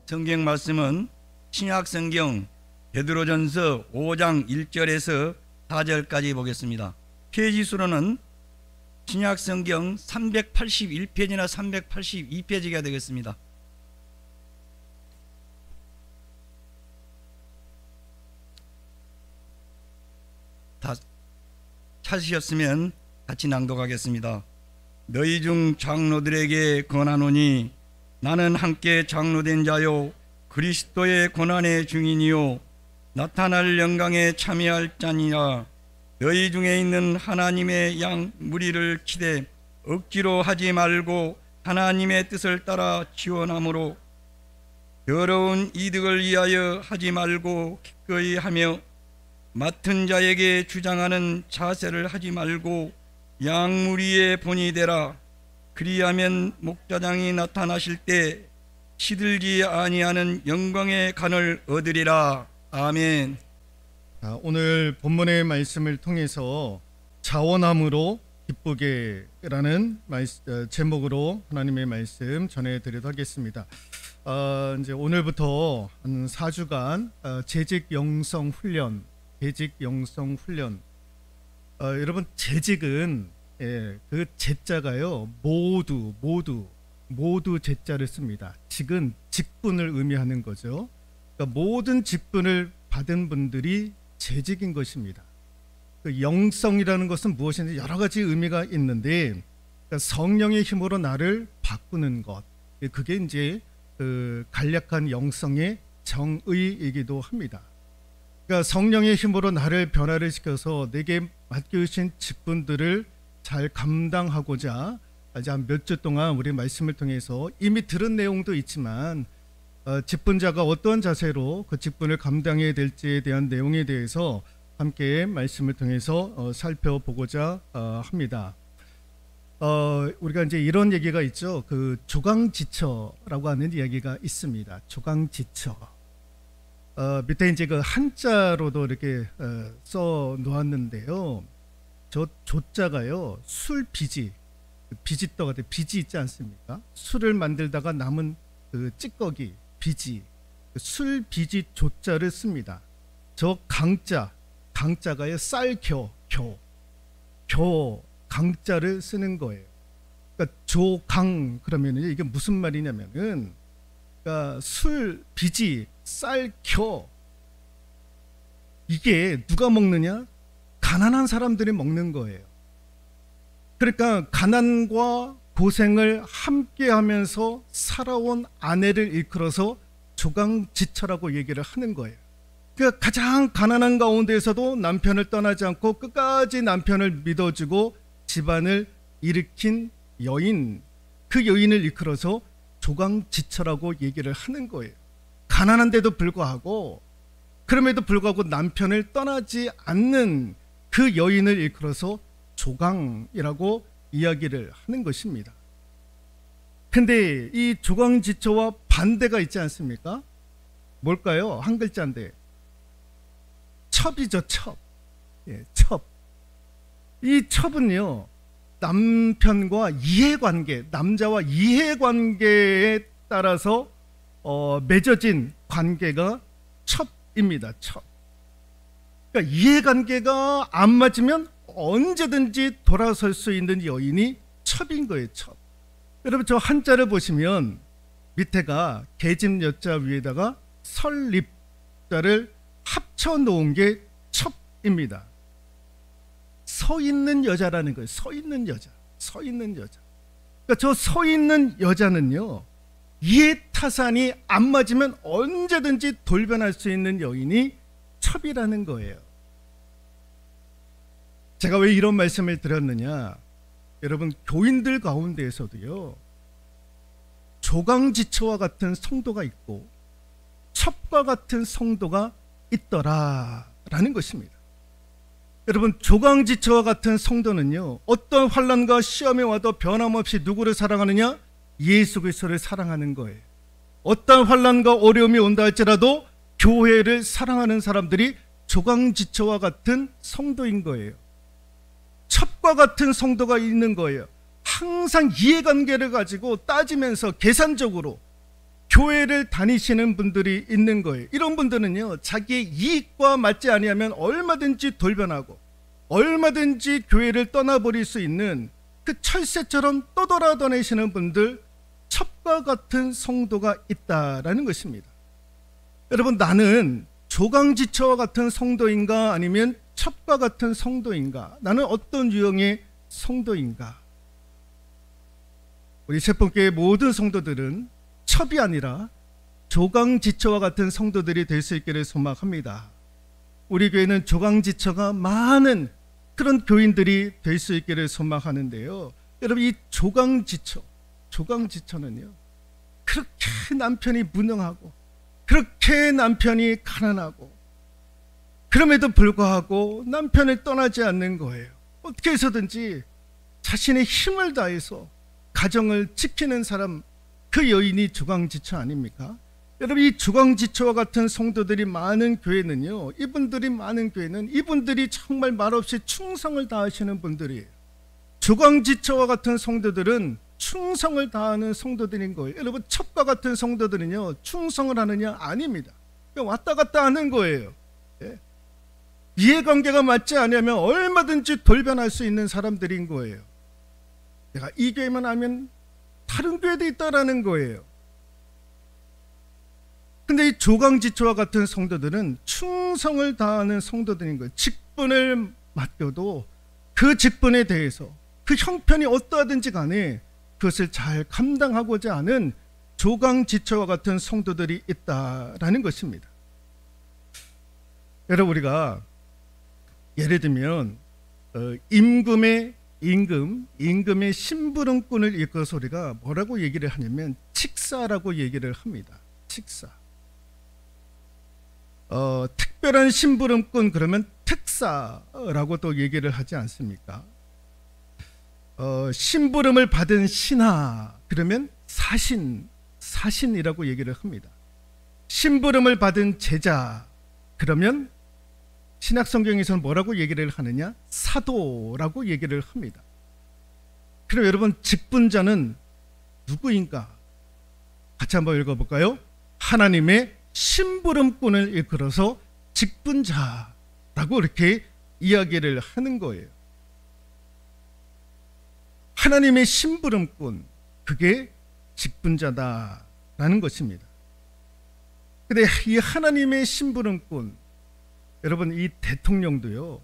성경 말씀은 신약성경 베드로전서 5장 1절에서 4절까지 보겠습니다. 페이지 수로는 신약성경 381페이지나 382페이지가 되겠습니다. 다 찾으셨으면 같이 낭독하겠습니다. 너희 중 장로들에게 권하노니 나는 함께 장로된 자요 그리스도의 고난의 증인이요 나타날 영광에 참여할 자니라. 너희 중에 있는 하나님의 양 무리를 치되 억지로 하지 말고 하나님의 뜻을 따라 지원함으로 더러운 이득을 위하여 하지 말고 기꺼이 하며 맡은 자에게 주장하는 자세를 하지 말고 양무리의 본이 되라. 그리하면 목자장이 나타나실 때 시들지 아니하는 영광의 간을 얻으리라. 아멘. 오늘 본문의 말씀을 통해서 자원함으로 기쁘게라는 제목으로 하나님의 말씀 전해드리도록 하겠습니다. 이제 오늘부터 한 4주간 재직 영성 훈련, 여러분 재직은 그 제자가요 모두 제자를 씁니다. 직은 직분을 의미하는 거죠. 그러니까 모든 직분을 받은 분들이 재직인 것입니다. 그 영성이라는 것은 무엇인지 여러 가지 의미가 있는데, 그러니까 성령의 힘으로 나를 바꾸는 것, 그게 이제 그 간략한 영성의 정의이기도 합니다. 그러니까 성령의 힘으로 나를 변화를 시켜서 내게 맡겨주신 직분들을 잘 감당하고자 이제 한 몇 주 동안 우리 말씀을 통해서 이미 들은 내용도 있지만 직분자가 어떤 자세로 그 직분을 감당해야 될지에 대한 내용에 대해서 함께 말씀을 통해서 살펴보고자 합니다. 우리가 이제 이런 얘기가 있죠. 그 조강지처라고 하는 이야기가 있습니다. 조강지처. 밑에 이제 그 한자로도 이렇게 써 놓았는데요. 저 조자가요, 술 비지, 비지떡 같은 비지 있지 않습니까? 술을 만들다가 남은 그 찌꺼기, 비지, 술 비지 조자를 씁니다. 저 강자가요, 쌀겨, 겨 강자를 쓰는 거예요. 그러니까 조강 그러면 이게 무슨 말이냐면은, 그러니까 술 비지, 쌀겨, 이게 누가 먹느냐? 가난한 사람들이 먹는 거예요. 그러니까 가난과 고생을 함께 하면서 살아온 아내를 일컬어서 조강지처라고 얘기를 하는 거예요. 그러니까 가장 가난한 가운데에서도 남편을 떠나지 않고 끝까지 남편을 믿어주고 집안을 일으킨 여인, 그 여인을 일컬어서 조강지처라고 얘기를 하는 거예요. 가난한데도 불구하고, 그럼에도 불구하고 남편을 떠나지 않는 그 여인을 일컬어서 조강이라고 이야기를 하는 것입니다. 근데 이 조강지처와 반대가 있지 않습니까? 뭘까요? 한 글자인데 첩이죠. 첩. 첩. 이 첩은요, 남편과 이해관계, 남자와 이해관계에 따라서 맺어진 관계가 첩입니다. 첩. 그러니까 이해관계가 안 맞으면 언제든지 돌아설 수 있는 여인이 첩인 거예요. 첩. 여러분, 저 한자를 보시면 밑에가 계집 여자 위에다가 설립자를 합쳐 놓은 게 첩입니다. 서 있는 여자라는 거예요. 서 있는 여자. 그러니까 저 서 있는 여자는요, 이해타산이 안 맞으면 언제든지 돌변할 수 있는 여인이 첩이라는 거예요. 제가 왜 이런 말씀을 드렸느냐? 여러분, 교인들 가운데에서도요, 조강지처와 같은 성도가 있고 첩과 같은 성도가 있더라라는 것입니다. 여러분, 조강지처와 같은 성도는요, 어떤 환난과 시험이 와도 변함없이 누구를 사랑하느냐? 예수 그리스도를 사랑하는 거예요. 어떤 환난과 어려움이 온다 할지라도 교회를 사랑하는 사람들이 조강지처와 같은 성도인 거예요. 첩과 같은 성도가 있는 거예요. 항상 이해관계를 가지고 따지면서 계산적으로 교회를 다니시는 분들이 있는 거예요. 이런 분들은요, 자기의 이익과 맞지 아니하면 얼마든지 돌변하고 얼마든지 교회를 떠나버릴 수 있는 그 철새처럼 떠돌아다니시는 분들, 첩과 같은 성도가 있다라는 것입니다. 여러분, 나는 조강지처와 같은 성도인가 아니면 첩과 같은 성도인가? 나는 어떤 유형의 성도인가? 우리 세폰교회 모든 성도들은 첩이 아니라 조강지처와 같은 성도들이 될 수 있기를 소망합니다. 우리 교회는 조강지처가 많은 그런 교인들이 될 수 있기를 소망하는데요. 여러분, 이 조강지처는요, 그렇게 남편이 무능하고 그렇게 남편이 가난하고 그럼에도 불구하고 남편을 떠나지 않는 거예요. 어떻게 해서든지 자신의 힘을 다해서 가정을 지키는 사람, 그 여인이 조강지처 아닙니까? 여러분, 이 조강지처와 같은 성도들이 많은 교회는요, 이분들이 정말 말없이 충성을 다하시는 분들이에요. 조강지처와 같은 성도들은 충성을 다하는 성도들인 거예요. 여러분, 첩과 같은 성도들은요, 충성을 하느냐? 아닙니다. 그냥 왔다 갔다 하는 거예요. 예. 이해관계가 맞지 않으면 얼마든지 돌변할 수 있는 사람들인 거예요. 내가 이 교회만 하면 다른 교회도 있다라는 거예요. 근데 이 조강지처와 같은 성도들은 충성을 다하는 성도들인 거예요. 직분을 맡겨도 그 직분에 대해서 그 형편이 어떠하든지 간에 그것을 잘 감당하고자 하는 조강지처와 같은 성도들이 있다라는 것입니다. 여러분, 우리가 예를 들면 임금의 심부름꾼을 일컬어서 우리가 뭐라고 얘기를 하냐면 칙사라고 얘기를 합니다. 칙사. 특별한 심부름꾼 그러면 특사라고 또 얘기를 하지 않습니까? 심부름을 받은 신하 그러면 사신이라고 얘기를 합니다. 심부름을 받은 제자 그러면 신약 성경에서는 뭐라고 얘기를 하느냐? 사도라고 얘기를 합니다. 그럼 여러분, 직분자는 누구인가? 같이 한번 읽어볼까요? 하나님의 심부름꾼을 일컬어서 직분자라고 이렇게 이야기를 하는 거예요. 하나님의 심부름꾼, 그게 직분자다라는 것입니다. 근데 이 하나님의 심부름꾼, 여러분, 이 대통령도요,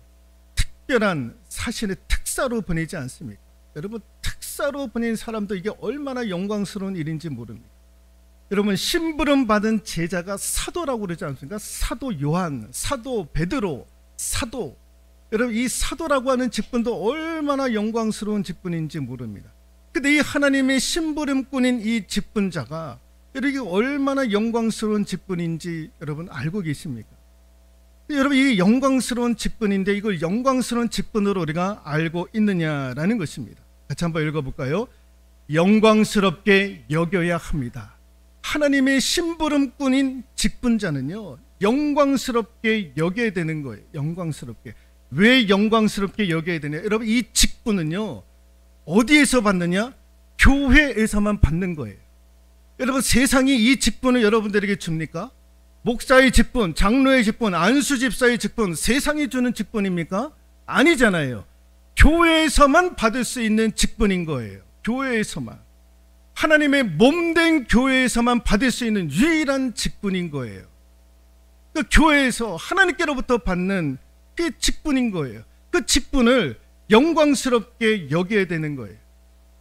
특별한 사신의 특사로 보내지 않습니까? 여러분, 특사로 보낸 사람도 이게 얼마나 영광스러운 일인지 모릅니다. 여러분, 심부름 받은 제자가 사도라고 그러지 않습니까? 사도 요한, 사도 베드로, 사도. 여러분, 이 사도라고 하는 직분도 얼마나 영광스러운 직분인지 모릅니다. 근데 이 하나님의 심부름꾼인 이 직분자가 이게 얼마나 영광스러운 직분인지 여러분 알고 계십니까? 여러분, 이 영광스러운 직분인데 이걸 영광스러운 직분으로 우리가 알고 있느냐라는 것입니다. 같이 한번 읽어볼까요? 영광스럽게 여겨야 합니다. 하나님의 심부름꾼인 직분자는요, 영광스럽게 여겨야 되는 거예요. 영광스럽게. 왜 영광스럽게 여겨야 되냐? 여러분, 이 직분은요, 어디에서 받느냐? 교회에서만 받는 거예요. 여러분, 세상이 이 직분을 여러분들에게 줍니까? 목사의 직분, 장로의 직분, 안수집사의 직분, 세상이 주는 직분입니까? 아니잖아요. 교회에서만 받을 수 있는 직분인 거예요. 교회에서만. 하나님의 몸된 교회에서만 받을 수 있는 유일한 직분인 거예요. 그 교회에서 하나님께로부터 받는 그 직분인 거예요. 그 직분을 영광스럽게 여겨야 되는 거예요.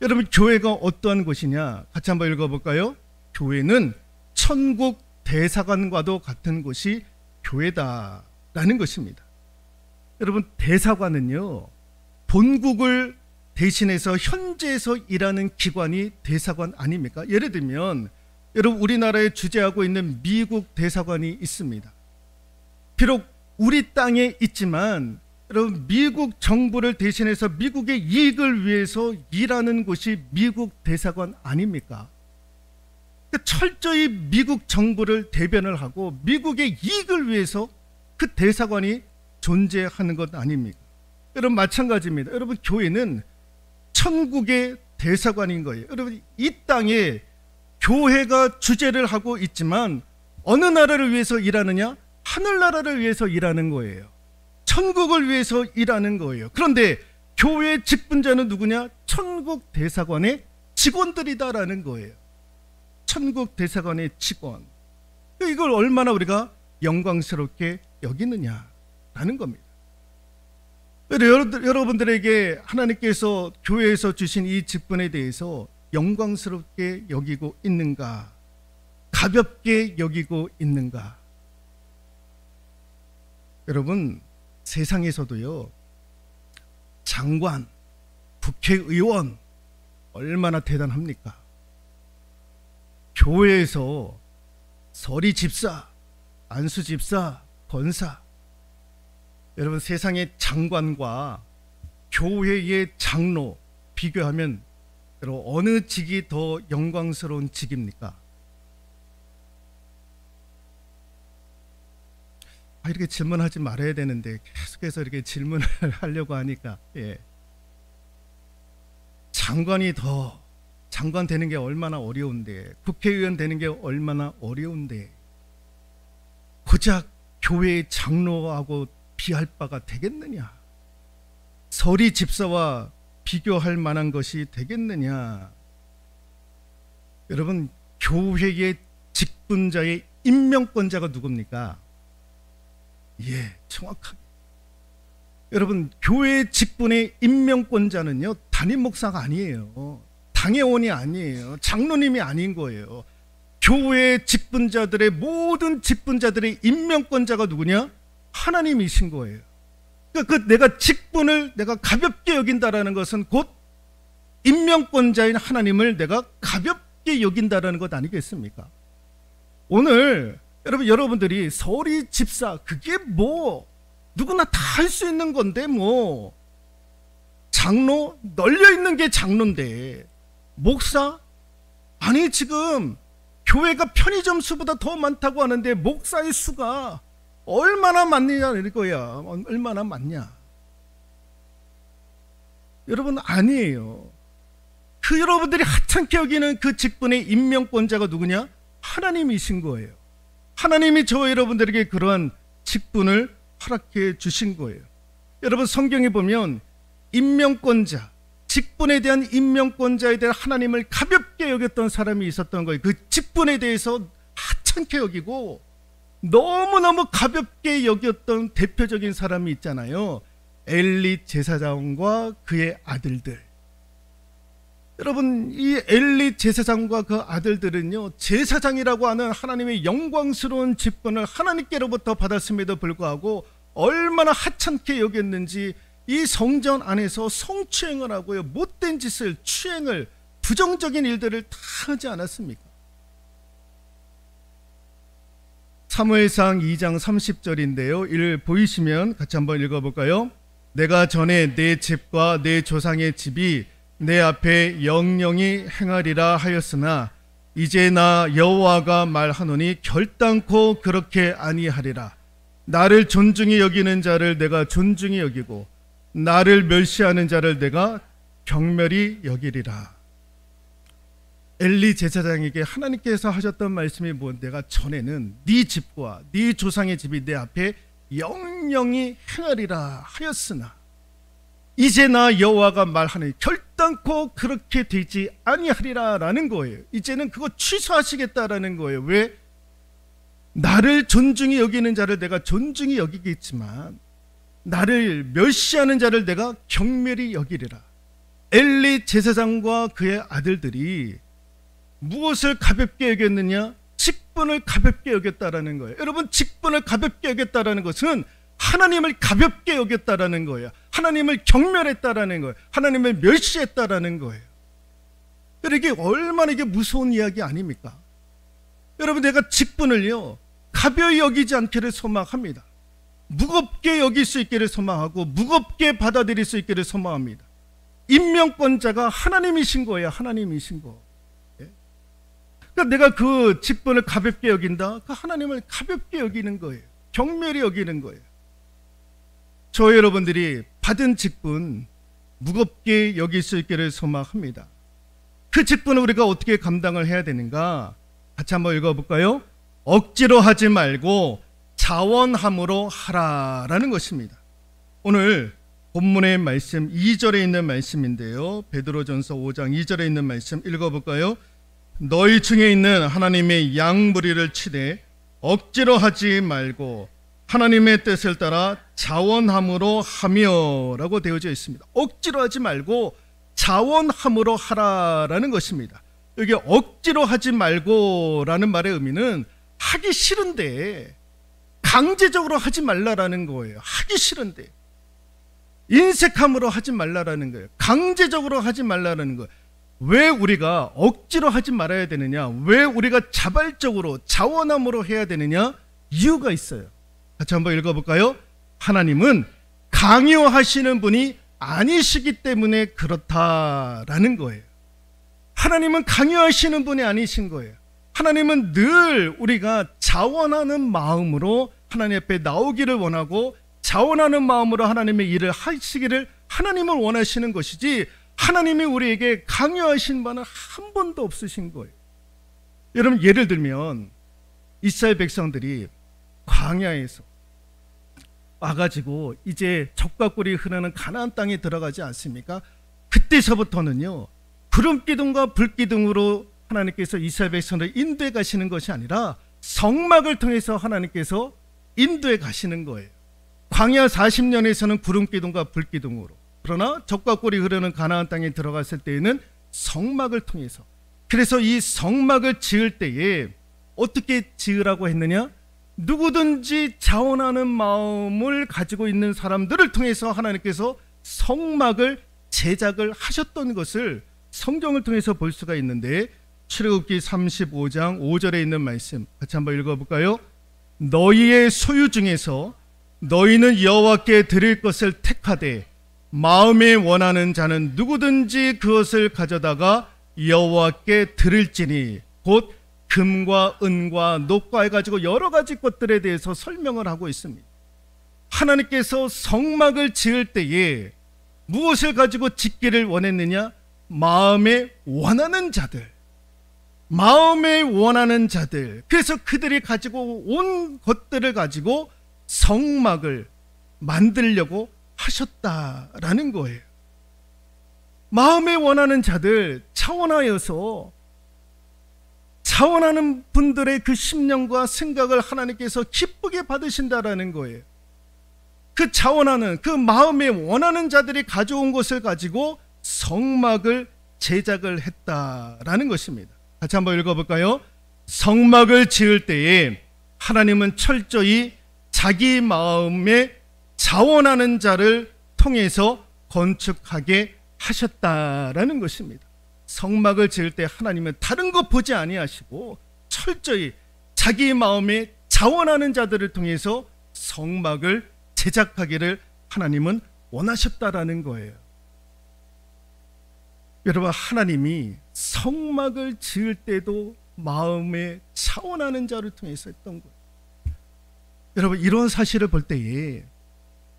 여러분, 교회가 어떠한 곳이냐? 같이 한번 읽어볼까요? 교회는 천국 대사관과도 같은 곳이 교회다라는 것입니다. 여러분, 대사관은요, 본국을 대신해서 현지에서 일하는 기관이 대사관 아닙니까? 예를 들면 여러분, 우리나라에 주재하고 있는 미국 대사관이 있습니다. 비록 우리 땅에 있지만 여러분, 미국 정부를 대신해서 미국의 이익을 위해서 일하는 곳이 미국 대사관 아닙니까? 철저히 미국 정부를 대변을 하고 미국의 이익을 위해서 그 대사관이 존재하는 것 아닙니까? 여러분, 마찬가지입니다. 여러분, 교회는 천국의 대사관인 거예요. 여러분, 이 땅에 교회가 주재를 하고 있지만 어느 나라를 위해서 일하느냐? 하늘나라를 위해서 일하는 거예요. 천국을 위해서 일하는 거예요. 그런데 교회 직분자는 누구냐? 천국 대사관의 직원들이다라는 거예요. 천국 대사관의 직원. 이걸 얼마나 우리가 영광스럽게 여기느냐라는 겁니다. 여러분들에게 하나님께서 교회에서 주신 이 직분에 대해서 영광스럽게 여기고 있는가? 가볍게 여기고 있는가? 여러분, 세상에서도요, 장관, 국회의원 얼마나 대단합니까? 교회에서 서리 집사, 안수 집사, 권사, 여러분 세상의 장관과 교회의 장로 비교하면 여러분 어느 직이 더 영광스러운 직입니까? 이렇게 질문하지 말아야 되는데 계속해서 이렇게 질문을 하려고 하니까 장관이 더 장관 되는 게 얼마나 어려운데, 국회의원 되는 게 얼마나 어려운데 고작 교회의 장로하고 비할 바가 되겠느냐? 서리 집사와 비교할 만한 것이 되겠느냐? 여러분, 교회의 직분자의 임명권자가 누굽니까? 정확하게. 여러분, 교회 직분의 임명권자는요, 담임 목사가 아니에요. 당회원이 아니에요. 장로님이 아닌 거예요. 교회 직분자들의 모든 직분자들의 임명권자가 누구냐? 하나님이신 거예요. 그러니까 내가 직분을 내가 가볍게 여긴다라는 것은 곧 임명권자인 하나님을 내가 가볍게 여긴다라는 것 아니겠습니까? 오늘 여러분들이 서리 집사, 그게 뭐 누구나 다 할 수 있는 건데, 뭐 장로, 널려 있는 게 장로인데, 목사, 아니 지금 교회가 편의점 수보다 더 많다고 하는데 목사의 수가 얼마나 많냐 이거야. 얼마나 많냐? 여러분, 아니에요. 그 여러분들이 하찮게 여기는 그 직분의 임명권자가 누구냐? 하나님이신 거예요. 하나님이 저 여러분들에게 그러한 직분을 허락해 주신 거예요. 여러분, 성경에 보면 임명권자, 직분에 대한 임명권자에 대한 하나님을 가볍게 여겼던 사람이 있었던 거예요. 그 직분에 대해서 하찮게 여기고 너무너무 가볍게 여겼던 대표적인 사람이 있잖아요. 엘리 제사장과 그의 아들들. 여러분, 이 엘리 제사장과 그 아들들은요, 제사장이라고 하는 하나님의 영광스러운 직분을 하나님께로부터 받았음에도 불구하고 얼마나 하찮게 여겼는지 이 성전 안에서 성추행을 하고요, 못된 짓을, 추행을, 부정적인 일들을 다 하지 않았습니까? 사무엘상 2장 30절인데요. 이를 보이시면 같이 한번 읽어볼까요? 내가 전에 내 집과 내 조상의 집이 내 앞에 영영히 행하리라 하였으나 이제 나 여호와가 말하노니 결단코 그렇게 아니하리라. 나를 존중히 여기는 자를 내가 존중히 여기고 나를 멸시하는 자를 내가 경멸히 여기리라. 엘리 제사장에게 하나님께서 하셨던 말씀이 뭐, 내가 전에는 네 집과 네 조상의 집이 내 앞에 영영히 행하리라 하였으나 이제 나 여호와가 말하니 결단코 그렇게 되지 아니하리라 라는 거예요. 이제는 그거 취소하시겠다라는 거예요. 왜? 나를 존중히 여기는 자를 내가 존중히 여기겠지만 나를 멸시하는 자를 내가 경멸히 여기리라. 엘리 제사장과 그의 아들들이 무엇을 가볍게 여겼느냐? 직분을 가볍게 여겼다라는 거예요. 여러분, 직분을 가볍게 여겼다라는 것은 하나님을 가볍게 여겼다라는 거예요. 하나님을 경멸했다라는 거예요. 하나님을 멸시했다라는 거예요. 이게 얼마나 이게 무서운 이야기 아닙니까? 여러분, 내가 직분을요, 가벼이 여기지 않기를 소망합니다. 무겁게 여길 수 있기를 소망하고 무겁게 받아들일 수 있기를 소망합니다. 임명권자가 하나님이신 거예요. 하나님이신 거. 그러니까 내가 그 직분을 가볍게 여긴다. 그 하나님을 가볍게 여기는 거예요. 경멸히 여기는 거예요. 저 여러분들이 받은 직분 무겁게 여길 수 있기를 소망합니다. 그 직분을 우리가 어떻게 감당을 해야 되는가? 같이 한번 읽어볼까요? 억지로 하지 말고 자원함으로 하라라는 것입니다. 오늘 본문의 말씀 2절에 있는 말씀인데요. 베드로전서 5장 2절에 있는 말씀 읽어볼까요? 너희 중에 있는 하나님의 양무리를 치되 억지로 하지 말고 하나님의 뜻을 따라 자원함으로 하며 라고 되어져 있습니다. 억지로 하지 말고 자원함으로 하라라는 것입니다. 여기 억지로 하지 말고 라는 말의 의미는 하기 싫은데 강제적으로 하지 말라라는 거예요. 하기 싫은데 인색함으로 하지 말라라는 거예요. 강제적으로 하지 말라라는 거예요. 왜 우리가 억지로 하지 말아야 되느냐? 왜 우리가 자발적으로 자원함으로 해야 되느냐? 이유가 있어요. 같이 한번 읽어볼까요? 하나님은 강요하시는 분이 아니시기 때문에 그렇다라는 거예요. 하나님은 강요하시는 분이 아니신 거예요. 하나님은 늘 우리가 자원하는 마음으로 하나님 앞에 나오기를 원하고 자원하는 마음으로 하나님의 일을 하시기를 하나님을 원하시는 것이지 하나님이 우리에게 강요하신 바는 한 번도 없으신 거예요. 여러분 예를 들면 이스라엘 백성들이 광야에서 와가지고 이제 젖과 꿀이 흐르는 가나안 땅에 들어가지 않습니까? 그때서부터는요 구름기둥과 불기둥으로 하나님께서 이스라엘 백성을 인도해 가시는 것이 아니라 성막을 통해서 하나님께서 인도해 가시는 거예요. 광야 40년에서는 구름기둥과 불기둥으로, 그러나 젖과 꿀이 흐르는 가나안 땅에 들어갔을 때에는 성막을 통해서. 그래서 이 성막을 지을 때에 어떻게 지으라고 했느냐? 누구든지 자원하는 마음을 가지고 있는 사람들을 통해서 하나님께서 성막을 제작을 하셨던 것을 성경을 통해서 볼 수가 있는데, 출애굽기 35장 5절에 있는 말씀 같이 한번 읽어볼까요? 너희의 소유 중에서 너희는 여호와께 드릴 것을 택하되 마음에 원하는 자는 누구든지 그것을 가져다가 여호와께 드릴지니, 곧 금과 은과 녹과 해가지고 여러 가지 것들에 대해서 설명을 하고 있습니다. 하나님께서 성막을 지을 때에 무엇을 가지고 짓기를 원했느냐? 마음에 원하는 자들, 마음에 원하는 자들. 그래서 그들이 가지고 온 것들을 가지고 성막을 만들려고 하셨다라는 거예요. 마음에 원하는 자들, 차원하여서 자원하는 분들의 그 심령과 생각을 하나님께서 기쁘게 받으신다라는 거예요. 그 자원하는, 그 마음에 원하는 자들이 가져온 것을 가지고 성막을 제작을 했다라는 것입니다. 같이 한번 읽어볼까요? 성막을 지을 때에 하나님은 철저히 자기 마음에 자원하는 자를 통해서 건축하게 하셨다라는 것입니다. 성막을 지을 때 하나님은 다른 것 보지 아니하시고 철저히 자기 마음에 자원하는 자들을 통해서 성막을 제작하기를 하나님은 원하셨다라는 거예요. 여러분, 하나님이 성막을 지을 때도 마음에 자원하는 자를 통해서 했던 거예요. 여러분, 이런 사실을 볼 때에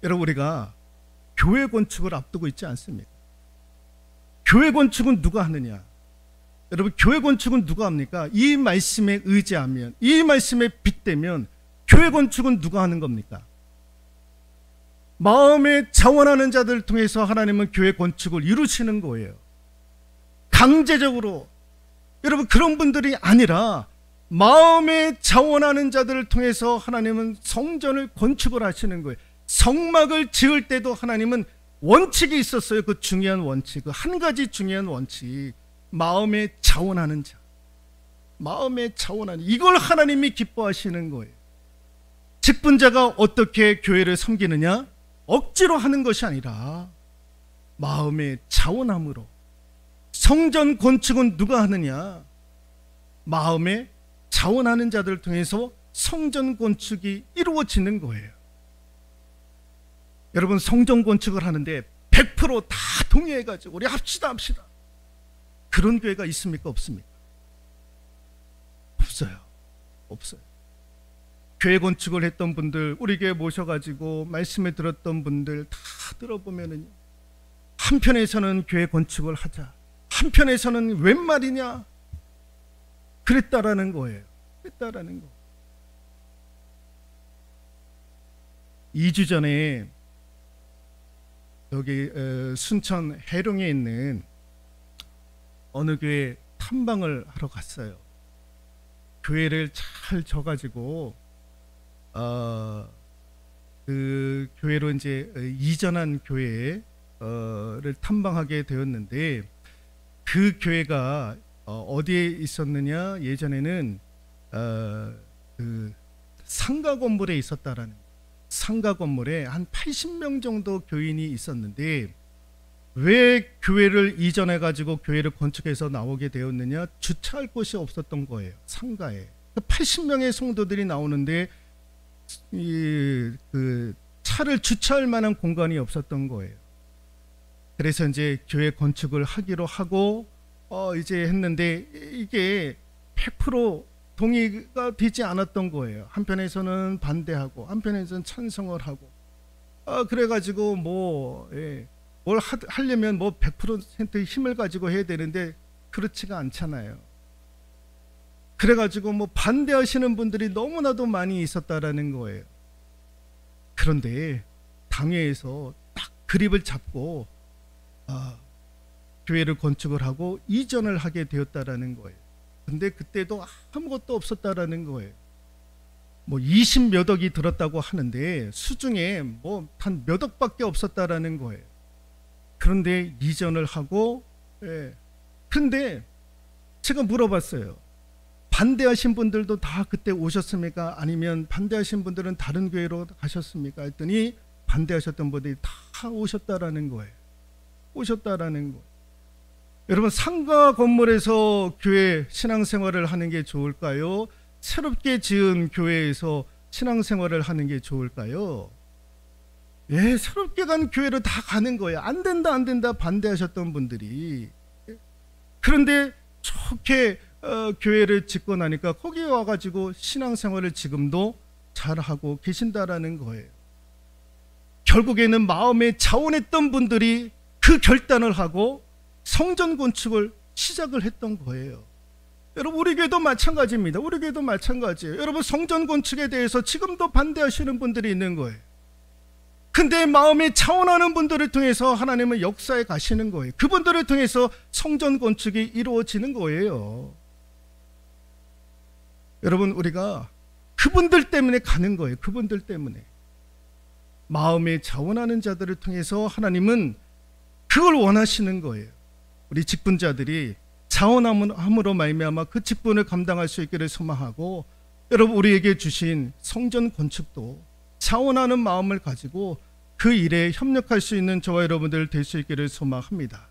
여러분, 우리가 교회 건축을 앞두고 있지 않습니까? 교회 건축은 누가 하느냐? 여러분, 교회 건축은 누가 합니까? 이 말씀에 의지하면, 이 말씀에 빗대면 교회 건축은 누가 하는 겁니까? 마음에 자원하는 자들을 통해서 하나님은 교회 건축을 이루시는 거예요. 강제적으로. 여러분, 그런 분들이 아니라 마음에 자원하는 자들을 통해서 하나님은 성전을 건축을 하시는 거예요. 성막을 지을 때도 하나님은 원칙이 있었어요. 그 중요한 원칙, 그 한 가지 중요한 원칙, 마음에 자원하는 자, 마음에 자원하는, 이걸 하나님이 기뻐하시는 거예요. 직분자가 어떻게 교회를 섬기느냐? 억지로 하는 것이 아니라 마음에 자원함으로. 성전 건축은 누가 하느냐? 마음에 자원하는 자들을 통해서 성전 건축이 이루어지는 거예요. 여러분, 성전 건축을 하는데 100% 다 동의해가지고 우리 합시다 그런 교회가 있습니까? 없습니까? 없어요. 없어요. 교회 건축을 했던 분들, 우리 교회 모셔가지고 말씀에 들었던 분들 다 들어보면은 한편에서는 교회 건축을 하자, 한편에서는 웬 말이냐? 그랬다라는 거예요. 그랬다라는 거. 2주 전에 여기 순천 해룡에 있는 어느 교회 탐방을 하러 갔어요. 교회를 잘 져가지고 그 교회로 이제 이전한 교회를 탐방하게 되었는데, 그 교회가 어디에 있었느냐? 예전에는 그 상가 건물에 있었다라는, 상가 건물에 한 80명 정도 교인이 있었는데, 왜 교회를 이전해 가지고 교회를 건축해서 나오게 되었느냐? 주차할 곳이 없었던 거예요. 상가에 80명의 성도들이 나오는데 그 차를 주차할 만한 공간이 없었던 거예요. 그래서 이제 교회 건축을 하기로 하고 이제 했는데, 이게 100% 동의가 되지 않았던 거예요. 한편에서는 반대하고 한편에서는 찬성을 하고, 그래가지고 뭘 하려면 100% 힘을 가지고 해야 되는데 그렇지가 않잖아요. 그래가지고 반대하시는 분들이 너무나도 많이 있었다라는 거예요. 그런데 당회에서 딱 그립을 잡고 교회를 건축을 하고 이전을 하게 되었다라는 거예요. 근데 그때도 아무것도 없었다라는 거예요. 20몇 억이 들었다고 하는데 수중에 단 몇 억밖에 없었다라는 거예요. 그런데 이전을 하고, 그런데 제가 물어봤어요. 반대하신 분들도 다 그때 오셨습니까? 아니면 반대하신 분들은 다른 교회로 가셨습니까? 했더니 반대하셨던 분들이 다 오셨다라는 거예요. 오셨다라는 거예요. 여러분, 상가 건물에서 교회 신앙생활을 하는 게 좋을까요? 새롭게 지은 교회에서 신앙생활을 하는 게 좋을까요? 새롭게 간 교회로 다 가는 거예요. 안 된다, 안 된다 반대하셨던 분들이. 그런데 좋게 교회를 짓고 나니까 거기에 와가지고 신앙생활을 지금도 잘하고 계신다라는 거예요. 결국에는 마음에 자원했던 분들이 그 결단을 하고 성전 건축을 시작을 했던 거예요. 여러분, 우리 교회도 마찬가지입니다. 우리 교회도 마찬가지예요. 여러분, 성전 건축에 대해서 지금도 반대하시는 분들이 있는 거예요. 근데 마음에 차원하는 분들을 통해서 하나님은 역사에 가시는 거예요. 그분들을 통해서 성전 건축이 이루어지는 거예요. 여러분, 우리가 그분들 때문에 가는 거예요. 그분들 때문에. 마음에 자원하는 자들을 통해서 하나님은 그걸 원하시는 거예요. 우리 직분자들이 자원함으로 말미암아 그 직분을 감당할 수 있기를 소망하고, 여러분, 우리에게 주신 성전 건축도 자원하는 마음을 가지고 그 일에 협력할 수 있는 저와 여러분들 될 수 있기를 소망합니다.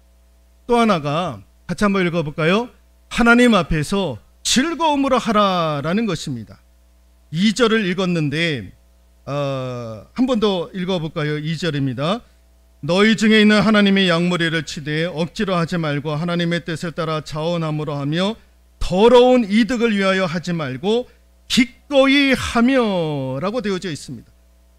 또 하나가 같이 한번 읽어볼까요? 하나님 앞에서 즐거움으로 하라라는 것입니다. 2절을 읽었는데 한 번 더 읽어볼까요? 2절입니다. 너희 중에 있는 하나님의 양무리를 치되 억지로 하지 말고 하나님의 뜻을 따라 자원함으로 하며 더러운 이득을 위하여 하지 말고 기꺼이 하며 라고 되어져 있습니다.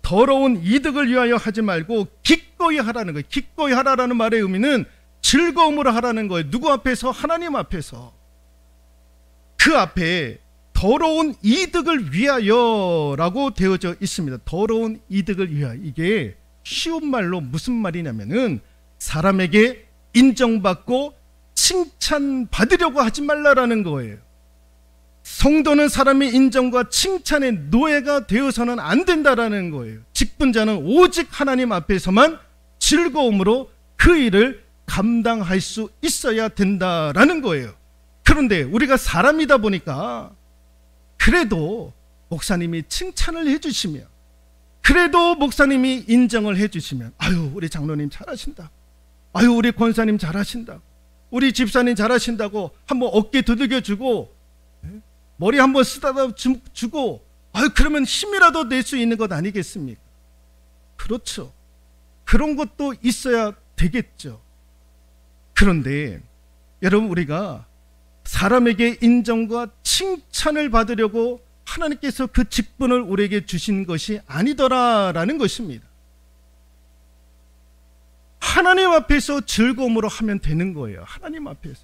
더러운 이득을 위하여 하지 말고 기꺼이 하라는 거예요. 기꺼이 하라라는 말의 의미는 즐거움으로 하라는 거예요. 누구 앞에서? 하나님 앞에서. 그 앞에 더러운 이득을 위하여 라고 되어져 있습니다. 더러운 이득을 위하여. 이게 쉬운 말로 무슨 말이냐면은 사람에게 인정받고 칭찬받으려고 하지 말라라는 거예요. 성도는 사람의 인정과 칭찬의 노예가 되어서는 안 된다라는 거예요. 직분자는 오직 하나님 앞에서만 즐거움으로 그 일을 감당할 수 있어야 된다라는 거예요. 그런데 우리가 사람이다 보니까 그래도 목사님이 칭찬을 해주시면, 그래도 목사님이 인정을 해주시면, 아유 우리 장로님 잘하신다, 아유 우리 권사님 잘하신다, 우리 집사님 잘하신다고 한번 어깨 두들겨주고 머리 한번 쓰다듬어 주고, 아유 그러면 힘이라도 낼 수 있는 것 아니겠습니까? 그렇죠. 그런 것도 있어야 되겠죠. 그런데 여러분, 우리가 사람에게 인정과 칭찬을 받으려고 하나님께서 그 직분을 우리에게 주신 것이 아니더라라는 것입니다. 하나님 앞에서 즐거움으로 하면 되는 거예요. 하나님 앞에서.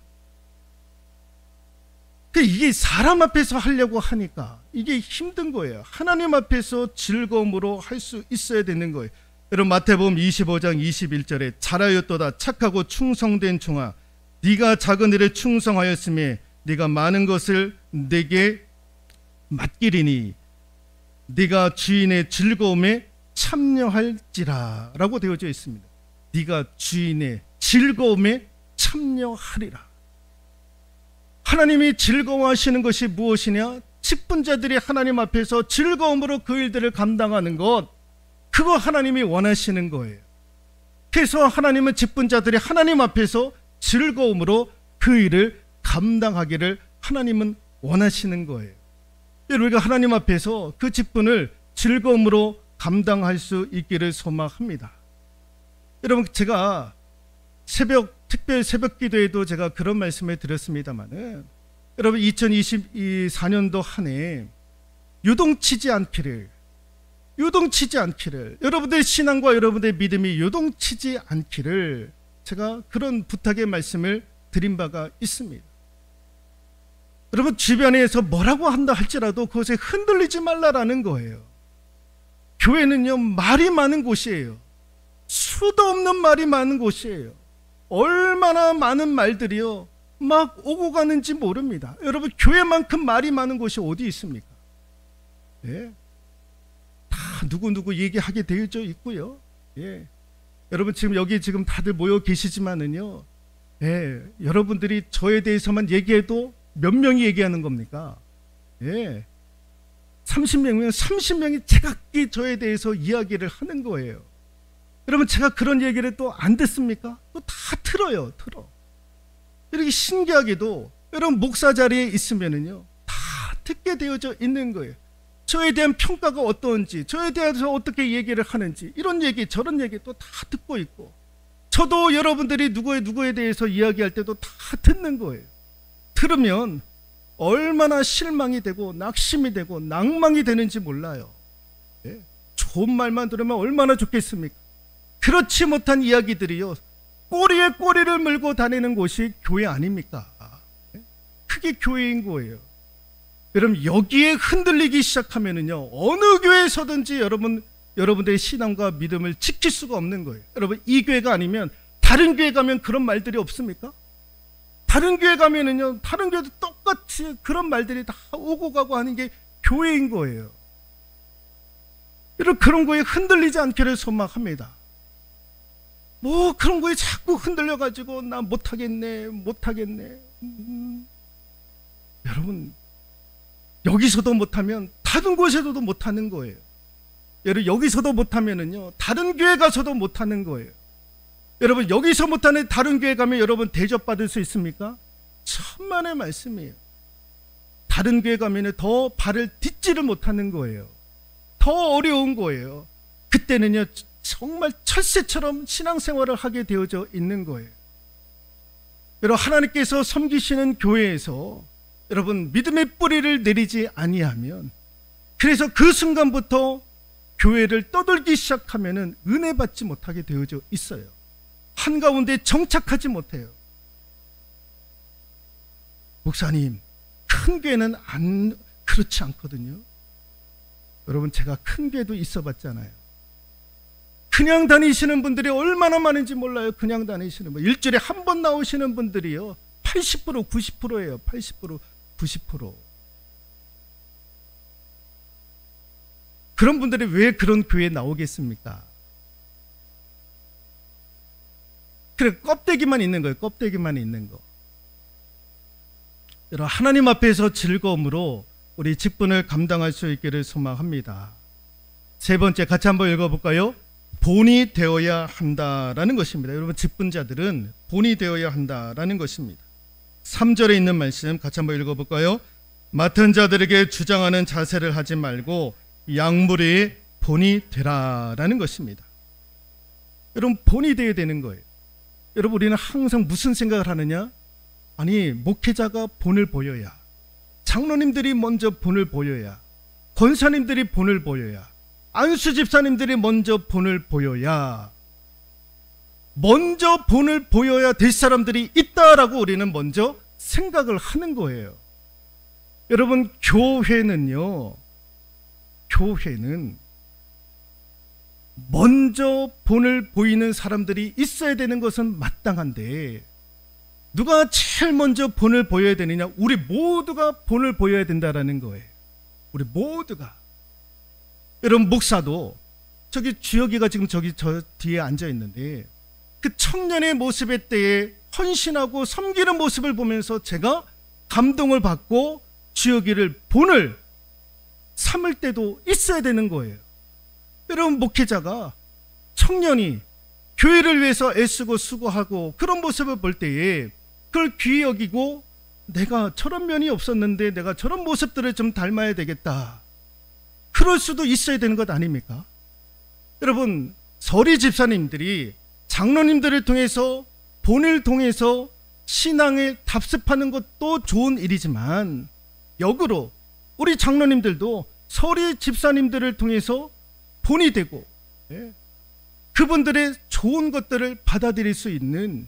이게 사람 앞에서 하려고 하니까 이게 힘든 거예요. 하나님 앞에서 즐거움으로 할 수 있어야 되는 거예요. 여러분 마태복음 25장 21절에 잘하였도다 착하고 충성된 종아, 네가 작은 일에 충성하였음에 네가 많은 것을 내게 맡기리니 네가 주인의 즐거움에 참여할지라 라고 되어져 있습니다. 네가 주인의 즐거움에 참여하리라. 하나님이 즐거워하시는 것이 무엇이냐? 직분자들이 하나님 앞에서 즐거움으로 그 일들을 감당하는 것, 그거 하나님이 원하시는 거예요. 그래서 하나님은 직분자들이 하나님 앞에서 즐거움으로 그 일을 감당하기를 하나님은 원하시는 거예요. 우리가 하나님 앞에서 그 직분을 즐거움으로 감당할 수 있기를 소망합니다. 여러분, 제가 특별 새벽 기도에도 제가 그런 말씀을 드렸습니다만은, 여러분 2024년도 한 해 요동치지 않기를, 여러분들의 신앙과 여러분들의 믿음이 요동치지 않기를 제가 그런 부탁의 말씀을 드린 바가 있습니다. 여러분, 주변에서 뭐라고 한다 할지라도 그것에 흔들리지 말라라는 거예요. 교회는요, 말이 많은 곳이에요. 수도 없는 말이 많은 곳이에요. 얼마나 많은 말들이요 막 오고 가는지 모릅니다. 여러분, 교회만큼 말이 많은 곳이 어디 있습니까? 예, 다 누구누구 얘기하게 되어져 있고요. 예, 여러분 지금 여기 지금 다들 모여 계시지만은요, 예, 여러분들이 저에 대해서만 얘기해도 몇 명이 얘기하는 겁니까? 예, 30명이면 30명이 제각기 저에 대해서 이야기를 하는 거예요. 여러분, 제가 그런 얘기를 또 안 듣습니까? 또 다 틀어요. 이렇게 신기하게도 여러분 목사 자리에 있으면은요 다 듣게 되어져 있는 거예요. 저에 대한 평가가 어떤지, 저에 대해서 어떻게 얘기를 하는지, 이런 얘기 저런 얘기 또 다 듣고 있고, 저도 여러분들이 누구에 대해서 이야기할 때도 다 듣는 거예요. 들으면 얼마나 실망이 되고 낙심이 되고 낭망이 되는지 몰라요. 예? 좋은 말만 들으면 얼마나 좋겠습니까? 그렇지 못한 이야기들이요 꼬리에 꼬리를 물고 다니는 곳이 교회 아닙니까? 그게 교회인 거예요. 여러분, 여기에 흔들리기 시작하면은요 어느 교회에서든지 여러분들의 신앙과 믿음을 지킬 수가 없는 거예요. 여러분, 이 교회가 아니면 다른 교회 가면 그런 말들이 없습니까? 다른 교회 가면은요 다른 교회도 똑같이 그런 말들이 다 오고 가고 하는 게 교회인 거예요. 여러분, 그런 거에 흔들리지 않기를 소망합니다. 뭐 그런 거에 자꾸 흔들려가지고 나 못하겠네. 여러분, 여기서도 못하면 다른 곳에서도 못하는 거예요. 여러분, 여기서도 못하면은요 다른 교회 가서도 못하는 거예요. 여러분, 여기서 못하는 다른 교회 가면 여러분 대접받을 수 있습니까? 천만의 말씀이에요. 다른 교회 가면 더 발을 딛지를 못하는 거예요. 더 어려운 거예요. 그때는요 정말 철새처럼 신앙생활을 하게 되어져 있는 거예요. 여러분, 하나님께서 섬기시는 교회에서 여러분 믿음의 뿌리를 내리지 아니하면, 그래서 그 순간부터 교회를 떠돌기 시작하면은 은혜 받지 못하게 되어져 있어요. 한가운데 정착하지 못해요. 목사님, 큰 교회는 그렇지 않거든요. 여러분, 제가 큰 교회도 있어 봤잖아요. 그냥 다니시는 분들이 얼마나 많은지 몰라요. 그냥 다니시는 분, 일주일에 한 번 나오시는 분들이요 80% 90%예요. 80% 90%. 그런 분들이 왜 그런 교회에 나오겠습니까? 그래, 껍데기만 있는 거예요. 껍데기만 있는 거. 여러분, 하나님 앞에서 즐거움으로 우리 직분을 감당할 수 있기를 소망합니다. 세 번째, 같이 한번 읽어볼까요? 본이 되어야 한다라는 것입니다. 여러분, 직분자들은 본이 되어야 한다라는 것입니다. 3절에 있는 말씀 같이 한번 읽어볼까요? 맡은 자들에게 주장하는 자세를 하지 말고 양무리의 본이 되라라는 것입니다. 여러분, 본이 되어야 되는 거예요. 여러분, 우리는 항상 무슨 생각을 하느냐? 아니, 목회자가 본을 보여야, 장로님들이 먼저 본을 보여야, 권사님들이 본을 보여야, 안수 집사님들이 먼저 본을 보여야, 먼저 본을 보여야 될 사람들이 있다라고 우리는 먼저 생각을 하는 거예요. 여러분, 교회는 먼저 본을 보이는 사람들이 있어야 되는 것은 마땅한데, 누가 제일 먼저 본을 보여야 되느냐? 우리 모두가 본을 보여야 된다라는 거예요. 우리 모두가. 여러분, 목사도 저기 주혁이가 지금 저기 저 뒤에 앉아 있는데, 그 청년의 모습의 때에 헌신하고 섬기는 모습을 보면서 제가 감동을 받고 주혁이를 본을 삼을 때도 있어야 되는 거예요. 여러분, 목회자가 청년이 교회를 위해서 애쓰고 수고하고 그런 모습을 볼 때에 그걸 귀히 여기고, 내가 저런 면이 없었는데 내가 저런 모습들을 좀 닮아야 되겠다, 그럴 수도 있어야 되는 것 아닙니까? 여러분, 서리 집사님들이 장로님들을 통해서 본을 통해서 신앙을 답습하는 것도 좋은 일이지만, 역으로 우리 장로님들도 서리 집사님들을 통해서 본이 되고, 그분들의 좋은 것들을 받아들일 수 있는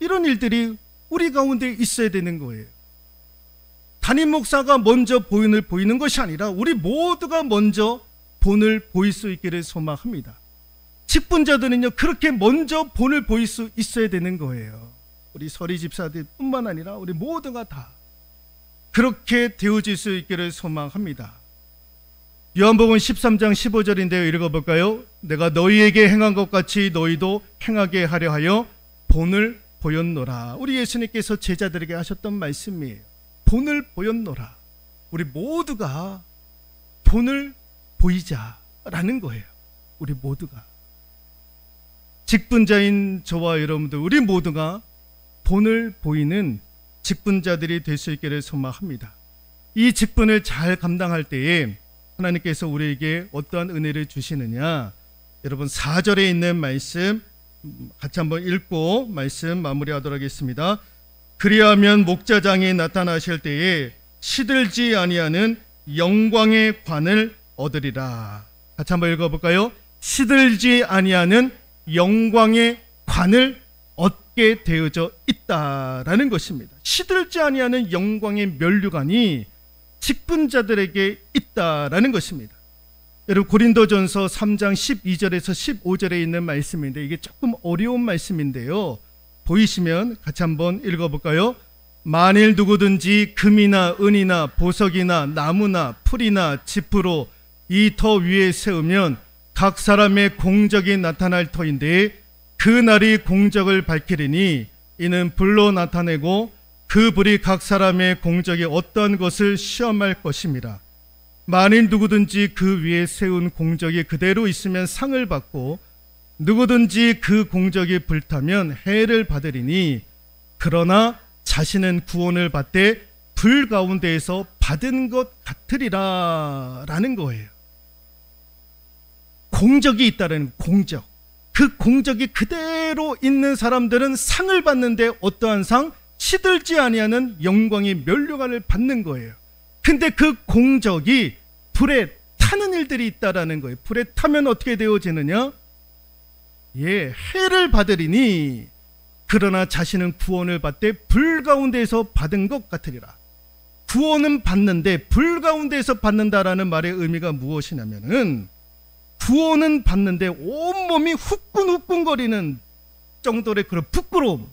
이런 일들이 우리 가운데 있어야 되는 거예요. 담임 목사가 먼저 본을 보이는 것이 아니라 우리 모두가 먼저 본을 보일 수 있기를 소망합니다. 직분자들은요, 그렇게 먼저 본을 보일 수 있어야 되는 거예요. 우리 서리 집사들 뿐만 아니라 우리 모두가 다 그렇게 되어질 수 있기를 소망합니다. 요한복음 13장 15절인데요. 읽어볼까요? 내가 너희에게 행한 것 같이 너희도 행하게 하려 하여 본을 보였노라. 우리 예수님께서 제자들에게 하셨던 말씀이에요. 본을 보였노라. 우리 모두가 본을 보이자라는 거예요. 우리 모두가. 직분자인 저와 여러분들, 우리 모두가 본을 보이는 직분자들이 될 수 있기를 소망합니다. 이 직분을 잘 감당할 때에 하나님께서 우리에게 어떠한 은혜를 주시느냐, 여러분 4절에 있는 말씀 같이 한번 읽고 말씀 마무리하도록 하겠습니다. 그리하면 목자장이 나타나실 때에 시들지 아니하는 영광의 관을 얻으리라. 같이 한번 읽어볼까요? 시들지 아니하는 영광의 관을 얻게 되어져 있다라는 것입니다. 시들지 아니하는 영광의 면류관이 직분자들에게 있다라는 것입니다. 여러분, 고린도전서 3장 12절에서 15절에 있는 말씀인데, 이게 조금 어려운 말씀인데요, 보이시면 같이 한번 읽어볼까요? 만일 누구든지 금이나 은이나 보석이나 나무나 풀이나 지푸로 이 터 위에 세우면 각 사람의 공적이 나타날 터인데, 그 날이 공적을 밝히리니 이는 불로 나타내고 그 불이 각 사람의 공적이 어떠한 것을 시험할 것입니다. 만일 누구든지 그 위에 세운 공적이 그대로 있으면 상을 받고, 누구든지 그 공적이 불타면 해를 받으리니, 그러나 자신은 구원을 받되 불 가운데에서 받은 것 같으리라 라는 거예요. 공적이 있다는 공적, 그 공적이 그대로 있는 사람들은 상을 받는데 어떠한 상? 시들지 아니하는 영광의 면류관을 받는 거예요. 근데 그 공적이 불에 타는 일들이 있다라는 거예요. 불에 타면 어떻게 되어지느냐? 해를 받으리니, 그러나 자신은 구원을 받되 불 가운데에서 받은 것 같으리라. 구원은 받는데 불 가운데에서 받는다라는 말의 의미가 무엇이냐면은, 구원은 받는데 온몸이 후끈후끈거리는 정도의 그런 부끄러움.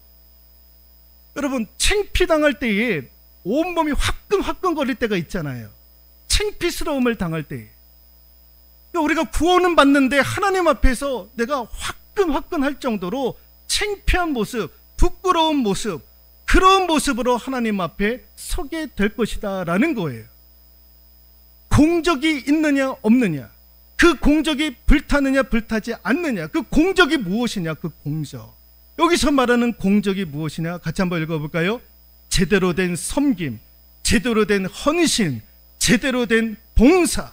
여러분, 창피당할 때에 온몸이 화끈화끈거릴 때가 있잖아요. 창피스러움을 당할 때에. 우리가 구원은 받는데 하나님 앞에서 내가 화끈화끈할 정도로 창피한 모습, 부끄러운 모습, 그런 모습으로 하나님 앞에 서게 될 것이다 라는 거예요. 공적이 있느냐 없느냐, 그 공적이 불타느냐 불타지 않느냐, 그 공적이 무엇이냐, 그 공적. 여기서 말하는 공적이 무엇이냐, 같이 한번 읽어볼까요? 제대로 된 섬김, 제대로 된 헌신, 제대로 된 봉사.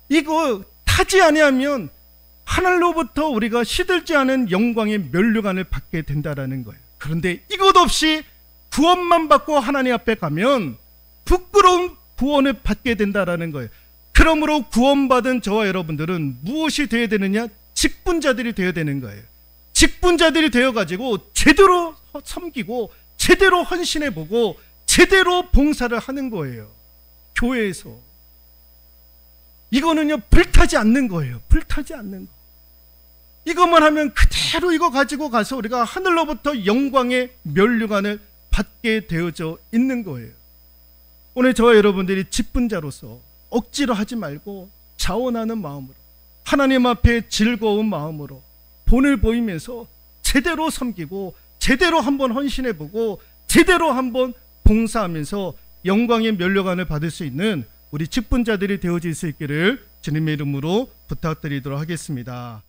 이거 타지 아니하면 하늘로부터 우리가 시들지 않은 영광의 면류관을 받게 된다라는 거예요. 그런데 이것 없이 구원만 받고 하나님 앞에 가면 부끄러운 구원을 받게 된다라는 거예요. 그러므로 구원받은 저와 여러분들은 무엇이 되어야 되느냐? 직분자들이 되어야 되는 거예요. 직분자들이 되어가지고 제대로 섬기고 제대로 헌신해보고 제대로 봉사를 하는 거예요. 교회에서. 이거는요, 불타지 않는 거예요. 불타지 않는 거. 이것만 하면 그대로 이거 가지고 가서 우리가 하늘로부터 영광의 면류관을 받게 되어져 있는 거예요. 오늘 저와 여러분들이 직분자로서 억지로 하지 말고 자원하는 마음으로, 하나님 앞에 즐거운 마음으로 본을 보이면서 제대로 섬기고 제대로 한번 헌신해보고 제대로 한번 봉사하면서 영광의 면류관을 받을 수 있는 우리 직분자들이 되어질 수 있기를 주님의 이름으로 부탁드리도록 하겠습니다.